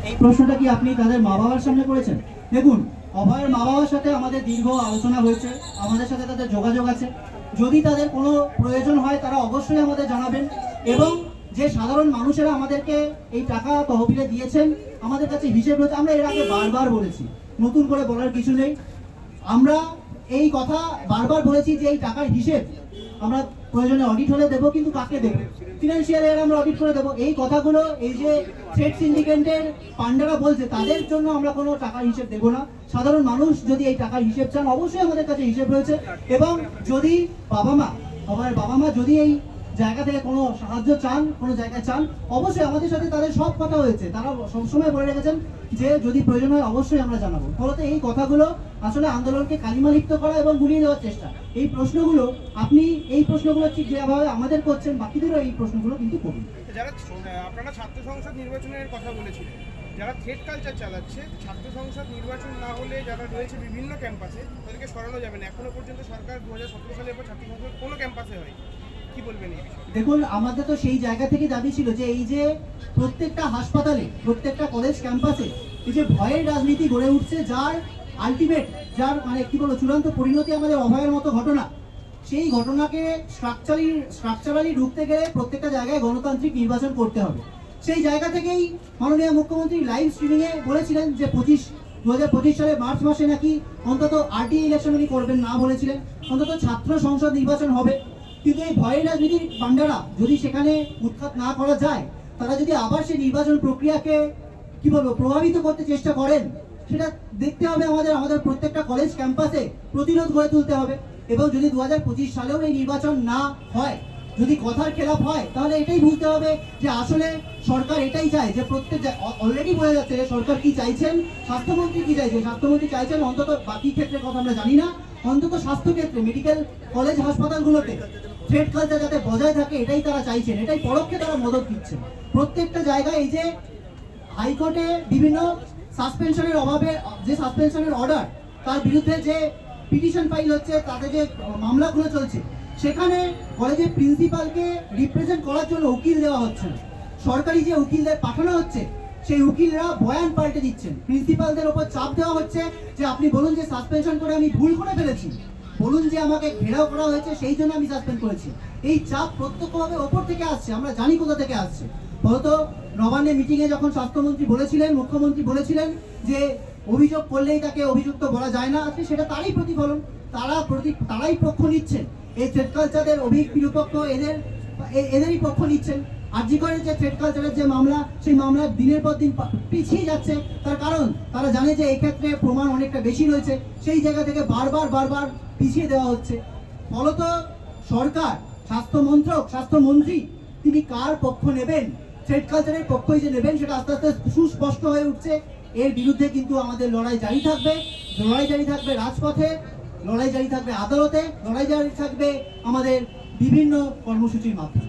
এই প্রশ্নটা কি আপনি তাদের মা বাবার সামনে করেছেন? দেখুন, অভয়ের মা বাবার সাথে আমাদের দীর্ঘ আলোচনা হয়েছে, আমাদের সাথে তাদের যোগাযোগ আছে। যদি তাদের কোনো প্রয়োজন হয় তারা অবশ্যই আমাদের জানাবেন। এবং যে সাধারণ মানুষেরা আমাদেরকে এই টাকা তহবিলে দিয়েছেন, আমাদের কাছে হিসেব রয়েছে। আমরা এর আগে বারবার বলেছি, নতুন করে বলার কিছু নেই। আমরা এই কথা বারবার বলেছি যে এই টাকার হিসেব আমরা প্রয়োজনে অডিট হলে দেবো, কিন্তু কাকে দেবো? ফিনান্সিয়াল ইয়ার আমরা অডিট করে দেবো। এই কথাগুলো এই যে ট্রেড সিন্ডিকেটের পান্ডারা বলছে, তাদের জন্য আমরা কোনো টাকার হিসেব দেবো না। সাধারণ মানুষ যদি এই টাকার হিসেব চান, অবশ্যই আমাদের কাছে হিসেব রয়েছে। এবং যদি আমার বাবা মা যদি এই জায়গা থেকে কোনো সাহায্য চান, কোনো জায়গায় চান, অবশ্যই আমাদের সাথে তাদের সব কথা হয়েছে। তারা সবসময় বলে রেখেছেন যে যদি প্রয়োজন হয় অবশ্যই আমরা জানাবো। ফলত এই কথাগুলো আসলে আন্দোলনকে কালিমালিপ্ত করা এবং গুলিয়ে দেওয়ার চেষ্টা। এই প্রশ্নগুলো আপনি ঠিক যেভাবে আমাদের করছেন, বাকিদেরও এই প্রশ্নগুলো কিন্তু করুন। যারা আপনারা ছাত্র সংসদ নির্বাচনের কথা বলেছিলেন, যারা থ্রেড কালচার চালাচ্ছে, ছাত্র সংসদ নির্বাচন না হলে যারা রয়েছে বিভিন্ন ক্যাম্পাসে, তাদেরকে সরানো যাবে না। এখনো পর্যন্ত সরকার 2017 সালের পর ছাত্র সংসদ কোনো ক্যাম্পাসে হয়। কি বলবেন এই বিষয়ে? দেখুন, আমাদের তো সেই জায়গা থেকে দাবি ছিল যে এই যে প্রত্যেকটা হাসপাতালে, প্রত্যেকটা কলেজ ক্যাম্পাসে এই যে ভয়ের রাজনীতি গড়ে উঠছে, যার আলটিমেট, যার মানে কি বলবো, চূড়ান্ত পরিণতি আমাদের অভয়ের মতো ঘটনা, সেই ঘটনাকে স্ট্রাকচারালি ঢুকতে গেলে প্রত্যেকটা জায়গায় গণতান্ত্রিক নির্বাচন করতে হবে। সেই জায়গা থেকেই মাননীয় মুখ্যমন্ত্রী লাইভ স্ট্রিমিংয়ে বলেছিলেন যে 2025 সালে মার্চ মাসে নাকি অন্তত আরটি ইলেকশন উনি করবেন না, বলেছিলেন অন্তত ছাত্র সংসদ নির্বাচন হবে। কিন্তু এই ভয়ের রাজনীতির পান্ডারা যদি সেখানে উৎখাত না করা যায়, তারা যদি আবার সেই নির্বাচন প্রক্রিয়াকে কি বলবো প্রভাবিত করতে চেষ্টা করেন, সেটা দেখতে হবে। আমাদের প্রত্যেকটা কলেজ ক্যাম্পাসে প্রতিরোধ গড়ে তুলতে হবে। এবং যদি 2025 সালেও এই নির্বাচন না হয়, যদি কথার খেলাপ হয়, তাহলে এটাই বুঝতে হবে যে আসলে সরকার এটাই চায়। যে অলরেডি বোঝা যাচ্ছে যে সরকার কি চাইছেন, স্বাস্থ্যমন্ত্রী কি চাইছেন। স্বাস্থ্যমন্ত্রী চাইছেন অন্তত, বাকি ক্ষেত্রে কথা আমরা জানি না, অন্তত স্বাস্থ্য ক্ষেত্রে মেডিকেল কলেজ হাসপাতালগুলোতে থ্রেড কালচার যাতে বজায় থাকে, এটাই তারা চাইছেন। এটাই পরোক্ষে তারা মদত দিচ্ছেন। প্রত্যেকটা জায়গায় এই যে হাইকোর্টে বিভিন্ন সাসপেনশনের অভাবে, যে সাসপেনশনের অর্ডার, তার বিরুদ্ধে যে পিটিশন ফাইল হচ্ছে, তাদের যে মামলাগুলো চলছে, সেখানে কলেজের প্রিন্সিপালকে রিপ্রেজেন্ট করার জন্য উকিল দেওয়া হচ্ছে না। সরকারি যে উকিলদের পাঠানো হচ্ছে, সেই উকিলরা বয়ান পাল্টে দিচ্ছেন। প্রিন্সিপালদের ওপর চাপ দেওয়া হচ্ছে যে আপনি বলুন যে সাসপেনশন করে আমি ভুল করে ফেলেছি, বলুন যে আমাকে ঘেরাও করা হয়েছে, সেই জন্য আমি সাসপেন্ড করেছি। এই চাপ প্রত্যক্ষভাবে ওপর থেকে আসছে, আমরা জানি কোথা থেকে আসছে। ফলত নবান্নে মিটিংয়ে যখন স্বাস্থ্যমন্ত্রী বলেছিলেন, মুখ্যমন্ত্রী বলেছিলেন যে অভিযোগ করলেই তাকে অভিযুক্ত বলা যায় না, আজকে সেটা তারই প্রতিফলন। তারাই পক্ষ নিচ্ছেন। এই থ্রেড কালচারের বিরূপক্ষ এদেরই পক্ষ নিচ্ছেন। আরজি করের যে থ্রেড কালচারের যে মামলা, সেই মামলা দিনের পর দিন পিছিয়ে যাচ্ছে। তার কারণ তারা জানে যে এই ক্ষেত্রে প্রমাণ অনেকটা বেশি রয়েছে, সেই জায়গা থেকে বারবার পিছিয়ে দেওয়া হচ্ছে। ফলত সরকার, স্বাস্থ্যমন্ত্রী তিনি কার পক্ষ নেবেন, থ্রেড কালচারের পক্ষই যে নেবেন, সেটা আস্তে আস্তে সুস্পষ্ট হয়ে উঠছে। এর বিরুদ্ধে কিন্তু আমাদের লড়াই জারি থাকবে রাজপথে, লড়াই জারি থাকবে আদালতে, লড়াই জারি থাকবে আমাদের বিভিন্ন কর্মসূচির মাধ্যমে।